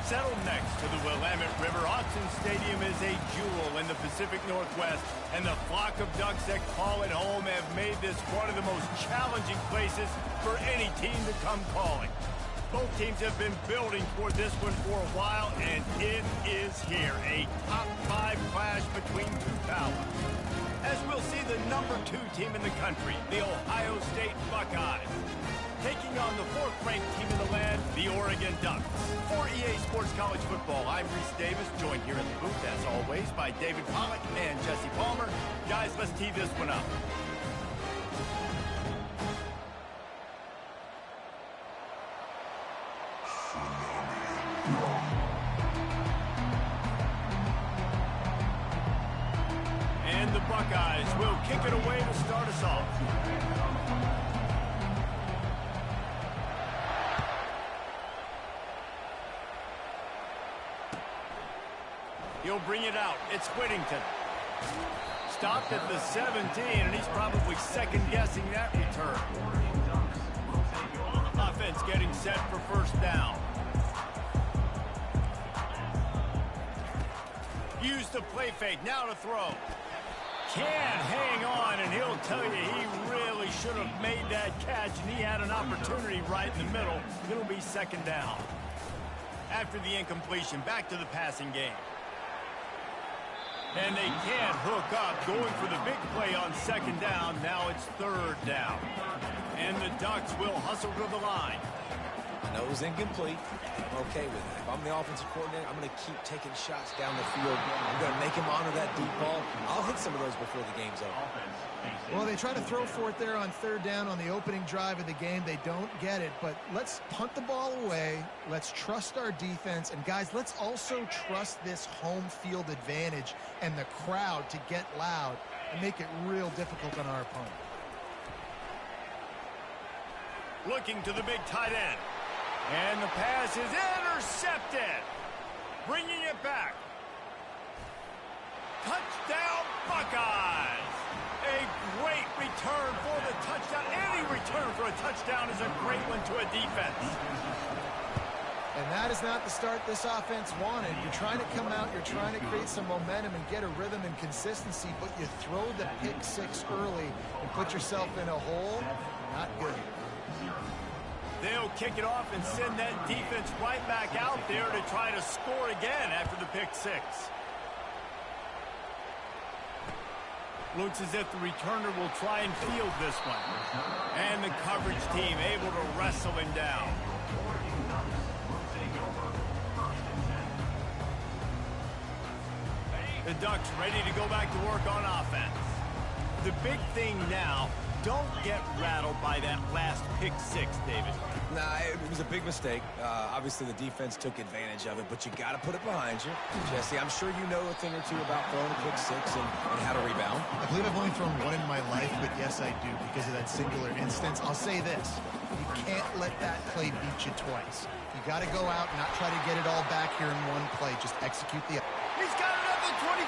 Settled next to the Willamette River, Autzen Stadium is a jewel in the Pacific Northwest, and the flock of Ducks that call it home have made this one of the most challenging places for any team to come calling. Both teams have been building toward this one for a while, and it is here, a top 5 clash between two powers. As we'll see the number 2 team in the country, the Ohio State Buckeyes, taking on the 4th-ranked team in the land, the Oregon Ducks. For EA Sports College Football, I'm Reese Davis, joined here in the booth, as always, by David Pollack and Jesse Palmer. Guys, let's tee this one up. And the Buckeyes will kick it away to start us off. He'll bring it out. It's Whittington. Stopped at the 17, and he's probably second-guessing that return. Offense getting set for first down. Use the play fake. Now to throw. Can hang on, and he'll tell you he really should have made that catch, and he had an opportunity right in the middle. It'll be second down. After the incompletion, back to the passing game. And they can't hook up, going for the big play on second down. Now it's third down. And the Ducks will hustle to the line. I know it was incomplete. I'm okay with it. If I'm the offensive coordinator, I'm going to keep taking shots down the field. I'm going to make him honor that deep ball. I'll hit some of those before the game's over. Well, they try to throw for it there on third down on the opening drive of the game. They don't get it, but let's punt the ball away. Let's trust our defense. And, guys, let's also trust this home field advantage and the crowd to get loud and make it real difficult on our opponent. Looking to the big tight end. And the pass is intercepted. Bringing it back. Touchdown, Buckeyes. A great return for the touchdown. Any return for a touchdown is a great one to a defense. And that is not the start this offense wanted. You're trying to come out, you're trying to create some momentum and get a rhythm and consistency, but you throw the pick 6 early and put yourself in a hole. Not good. They'll kick it off and send that defense right back out there to try to score again after the pick 6. Looks as if the returner will try and field this one. And the coverage team able to wrestle him down. The Ducks ready to go back to work on offense. The big thing now, don't get rattled by that last pick 6, David. Nah, it was a big mistake. Obviously, the defense took advantage of it, but you got to put it behind you. Jesse, I'm sure you know a thing or two about throwing a pick 6 and how to rebound. I believe I've only thrown one in my life, but yes, I do, because of that singular instance. I'll say this. You can't let that play beat you twice. You got to go out and not try to get it all back here in one play. Just execute the... He's got it at the 25.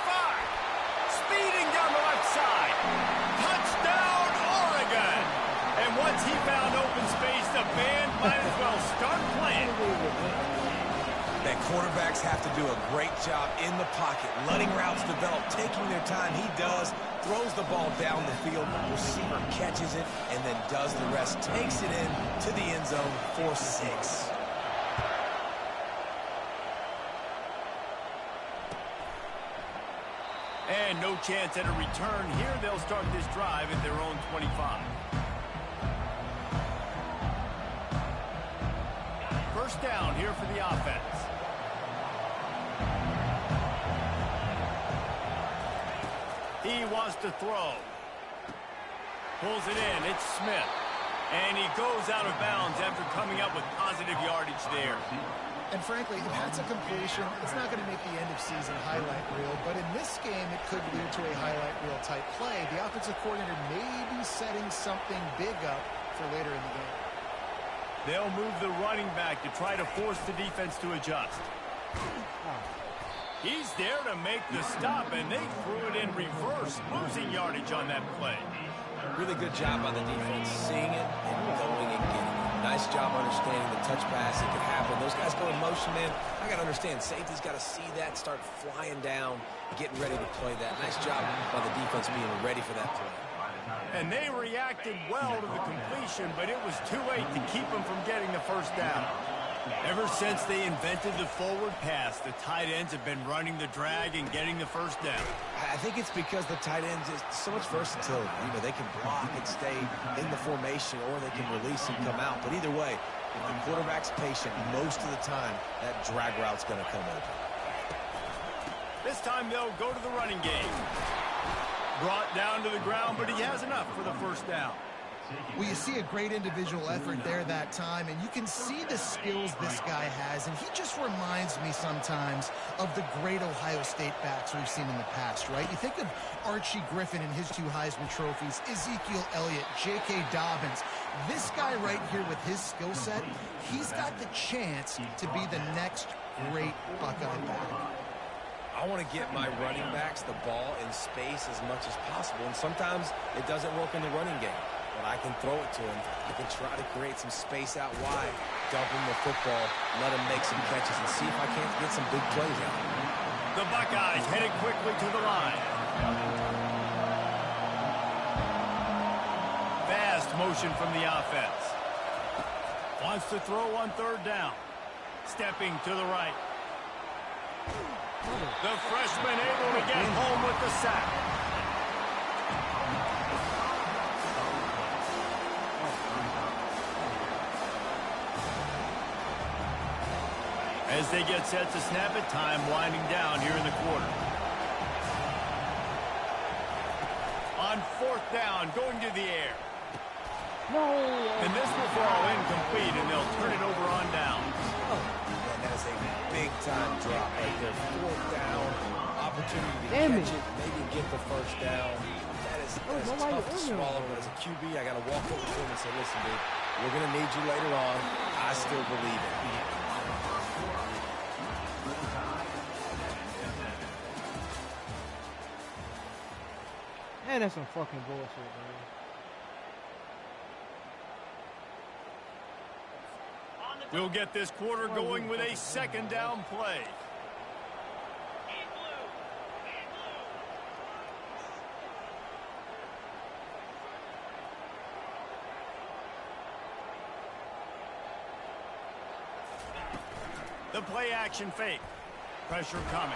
Speeding down the left side. Touchdown, Oregon. And once he found open space, the band might as well start playing. That quarterbacks have to do a great job in the pocket, letting routes develop, taking their time. He does, throws the ball down the field, receiver catches it, and then does the rest, takes it in to the end zone for 6. And no chance at a return here. They'll start this drive at their own 25. First down here for the offense. He wants to throw. Pulls it in. It's Smith. And he goes out of bounds after coming up with positive yardage there. And frankly, if that's a completion, it's not going to make the end-of-season highlight reel. But in this game, it could lead to a highlight reel type play. The offensive coordinator may be setting something big up for later in the game. They'll move the running back to try to force the defense to adjust. He's there to make the stop, and they threw it in reverse, losing yardage on that play. Really good job by the defense, seeing it and going and getting it. Nice job understanding the touch pass. It could happen. Those guys go in motion, man. I got to understand, safety's got to see that, start flying down, getting ready to play that. Nice job by the defense being ready for that play. And they reacted well to the completion, but it was too late to keep them from getting the first down. Ever since they invented the forward pass, the tight ends have been running the drag and getting the first down. I think it's because the tight ends is so much versatility. You know, they can block and stay in the formation, or they can release and come out. But either way, if the quarterback's patient, most of the time, that drag route's going to come open. This time they'll go to the running game. Brought down to the ground, but he has enough for the first down. Well, you see a great individual effort there that time, and you can see the skills this guy has, and he just reminds me sometimes of the great Ohio State backs we've seen in the past, right? You think of Archie Griffin and his 2 Heisman trophies, Ezekiel Elliott, J.K. Dobbins. This guy right here with his skill set, he's got the chance to be the next great Buckeye back. I want to get my running backs the ball in space as much as possible, and sometimes it doesn't work in the running game. But I can throw it to him. I can try to create some space out wide, dump him the football, let him make some catches, and see if I can't get some big plays out. The Buckeyes headed quickly to the line. Fast motion from the offense. Wants to throw on third down. Stepping to the right. The freshman able to get home with the sack. As they get set to snap it, time winding down here in the quarter. On fourth down, going to the air. No. And this will fall incomplete, and they'll turn it over on down. And that is a big-time drop right there. Fourth down, opportunity to Damn catch it, maybe get the first down. That is tough to swallow, but as a QB, I got to walk over to him and say, listen, dude, we're going to need you later on. I still believe it. Man, that's some fucking bullshit, man. We'll get this quarter going with a second down play. The play action fake. Pressure coming.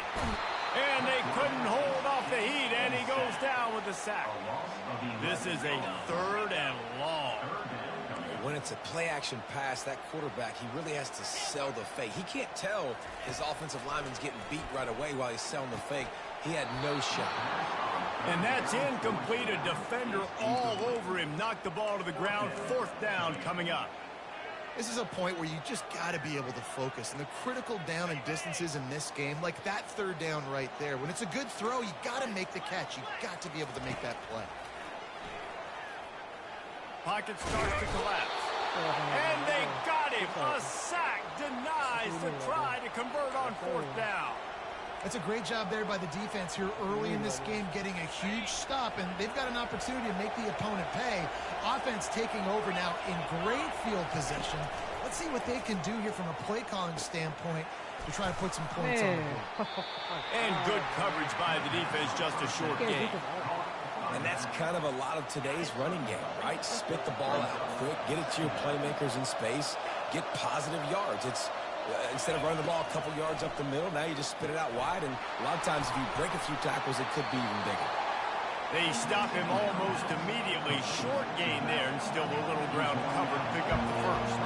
And they couldn't hold off the heat, and he goes down with the sack. This is a third and long. When it's a play-action pass, that quarterback, he really has to sell the fake. He can't tell his offensive lineman's getting beat right away while he's selling the fake. He had no shot. And that's incomplete. A defender all over him. Knocked the ball to the ground. Fourth down coming up. This is a point where you just got to be able to focus. And the critical down and distances in this game, like that third down right there, when it's a good throw, you got to make the catch. You got to be able to make that play. Pocket starts to collapse. And they got him. A sack denies the try to convert on fourth down. That's a great job there by the defense here early in this game, getting a huge stop, and they've got an opportunity to make the opponent pay. Offense taking over now in great field possession. Let's see what they can do here from a play calling standpoint to try to put some points on the board. And good coverage by the defense, just a short gain. And that's kind of a lot of today's running game, right? Spit the ball out quick, get it to your playmakers in space, get positive yards. It's instead of running the ball a couple yards up the middle, now you just spit it out wide, and a lot of times if you break a few tackles, it could be even bigger. They stop him almost immediately. Short gain there, and still a little ground covered to pick up the first.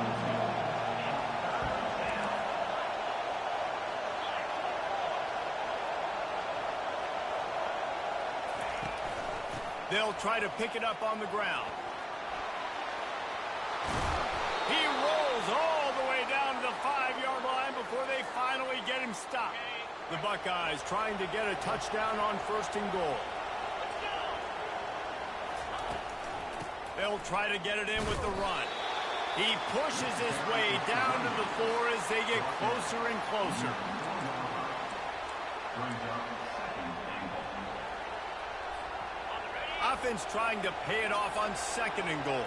They'll try to pick it up on the ground. He rolls all the way down to the 5-yard line before they finally get him stopped. The Buckeyes trying to get a touchdown on first and goal. They'll try to get it in with the run. He pushes his way down to the 4 as they get closer and closer. Offense trying to pay it off on second and goal.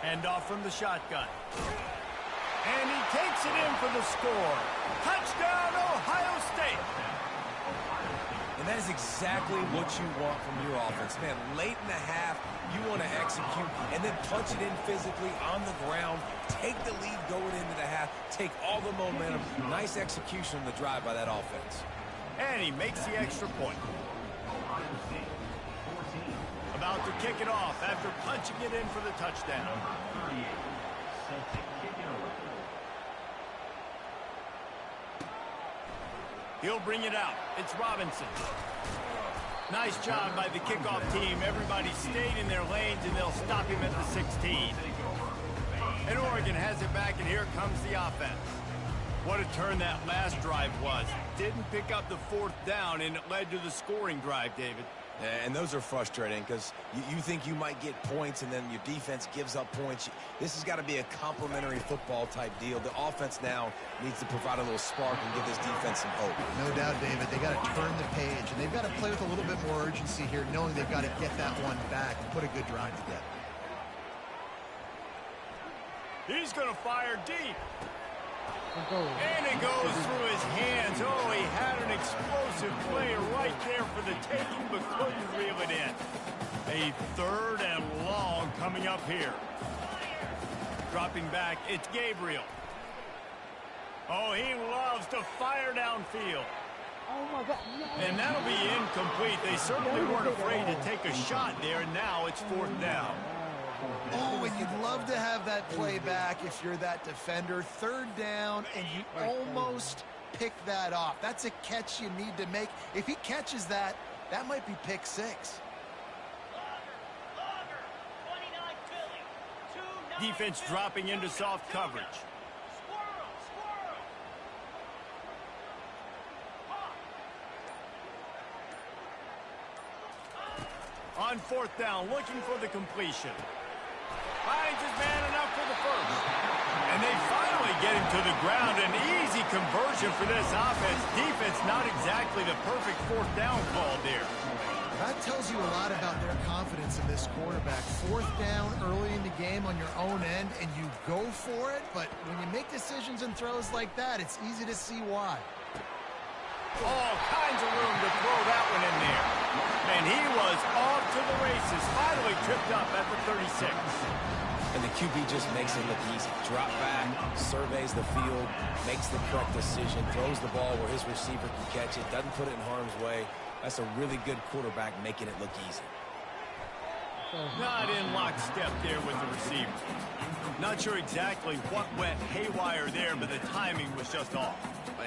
Handoff from the shotgun. And he takes it in for the score. Touchdown, Ohio State. And that is exactly what you want from your offense. Man, late in the half, you want to execute and then punch it in physically on the ground. Take the lead going into the half. Take all the momentum. Nice execution on the drive by that offense. And he makes the extra point. About to kick it off after punching it in for the touchdown. He'll bring it out. It's Robinson. Nice job by the kickoff team. Everybody stayed in their lanes, and they'll stop him at the 16. And Oregon has it back, and here comes the offense. What a turn that last drive was. Didn't pick up the 4th down, and it led to the scoring drive, David. And those are frustrating because you think you might get points and then your defense gives up points. This has got to be a complementary football type deal. The offense now needs to provide a little spark and give this defense some hope. No doubt, David. They got to turn the page, and they've got to play with a little bit more urgency here, knowing they've got to get that one back and put a good drive together. He's going to fire deep. And it goes through his hands. Oh, he had an explosive play right there for the taking, but couldn't reel it in. A 3rd and long coming up here. Dropping back, it's Gabriel. Oh, he loves to fire downfield. oh my God. No. And that'll be incomplete. They certainly weren't afraid to take a shot there, and now it's 4th down. Oh, and you'd love to have that play back if you're that defender. 3rd down, and you almost pick that off. That's a catch you need to make. If he catches that, that might be pick 6. Defense dropping into soft coverage. On 4th down, looking for the completion. Finds his man enough for the 1st. And they finally get him to the ground. An easy conversion for this offense. Defense not exactly the perfect 4th down call there. That tells you a lot about their confidence in this quarterback. 4th down early in the game on your own end, and you go for it. But when you make decisions and throws like that, it's easy to see why. All kinds of room to throw that one in there. And he was off to the races. Finally tripped up at the 36. And the QB just makes it look easy. Drop back, surveys the field, makes the correct decision, throws the ball where his receiver can catch it, doesn't put it in harm's way. That's a really good quarterback making it look easy. Not in lockstep there with the receiver. Not sure exactly what went haywire there, but the timing was just off.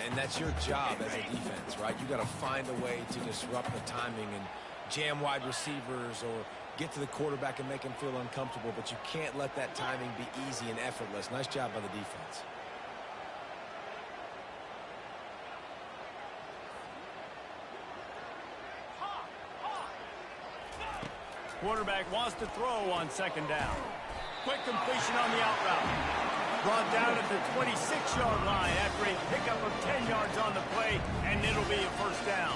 And that's your job as a defense, right? You got to find a way to disrupt the timing and jam wide receivers or get to the quarterback and make him feel uncomfortable, but you can't let that timing be easy and effortless. Nice job by the defense. Quarterback wants to throw on 2nd down. Quick completion on the out route. Brought down at the 26-yard line after a pickup of 10 yards on the play, and it'll be a 1st down.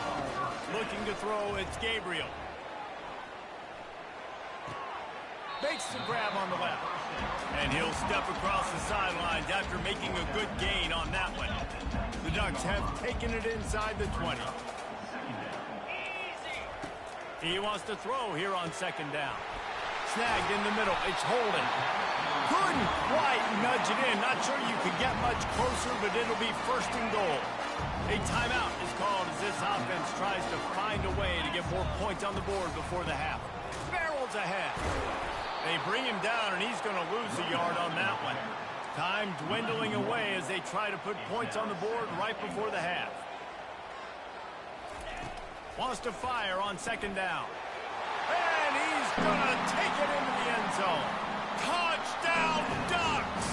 Looking to throw, it's Gabriel. Makes the grab on the left. And he'll step across the sidelines after making a good gain on that one. The Ducks have taken it inside the 20. He wants to throw here on 2nd down. Snagged in the middle. It's Holden. Couldn't quite nudge it in. Not sure you could get much closer, but it'll be 1st and goal. A timeout is called as this offense tries to find a way to get more points on the board before the half. Barrels ahead. They bring him down, and he's going to lose a yard on that one. Time dwindling away as they try to put points on the board right before the half. Wants to fire on 2nd down. And he's going to take it into the end zone. Touchdown, Ducks!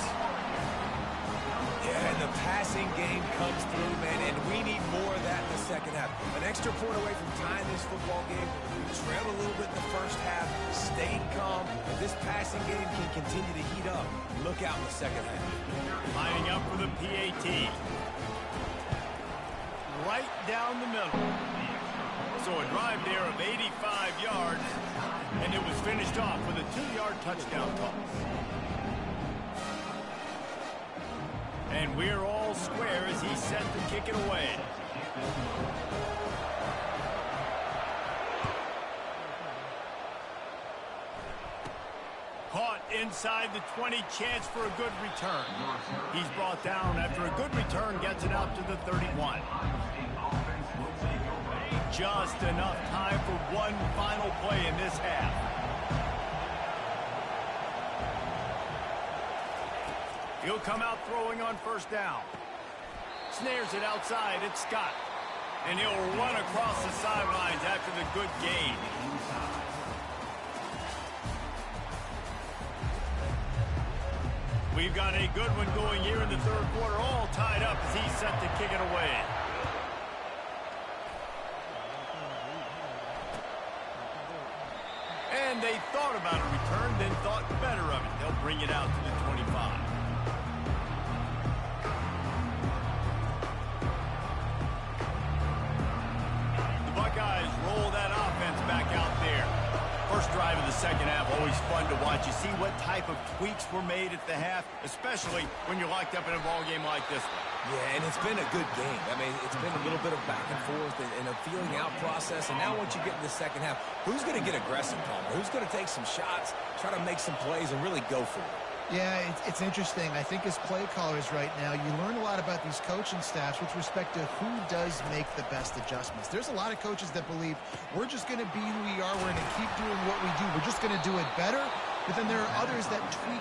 Yeah, and the passing game comes through, man, and we need more of that in the 2nd half. An extra point away from tying this football game. We trailed a little bit in the 1st half, stayed calm. If this passing game can continue to heat up, look out in the 2nd half. Lining up for the PAT. Right down the middle. So a drive there of 85 yards, and it was finished off with a 2-yard touchdown toss. And we're all square as he's set to kick it away. Caught inside the 20, chance for a good return. He's brought down after a good return, gets it out to the 31. Just enough time for one final play in this half. He'll come out throwing on first down. Snares it outside. It's Scott. And he'll run across the sidelines after the good gain. We've got a good one going here in the third quarter, all tied up as he's set to kick it away. And they thought about a return, then thought better of it. They'll bring it out to the 25. The Buckeyes roll that offense back out there. First drive of the second half, always fun to watch. You see what type of tweaks were made at the half, especially when you're locked up in a ball game like this one. Yeah, and it's been a good game. I mean, it's been a little bit of back and forth and a feeling out process. And now once you get in the second half, who's going to get aggressive, Palmer? Who's going to take some shots, try to make some plays, and really go for it? Yeah, it's interesting. I think as play callers right now, you learn a lot about these coaching staffs with respect to who does make the best adjustments. There's a lot of coaches that believe we're just going to be who we are. We're going to keep doing what we do. We're just going to do it better. But then there are others that tweak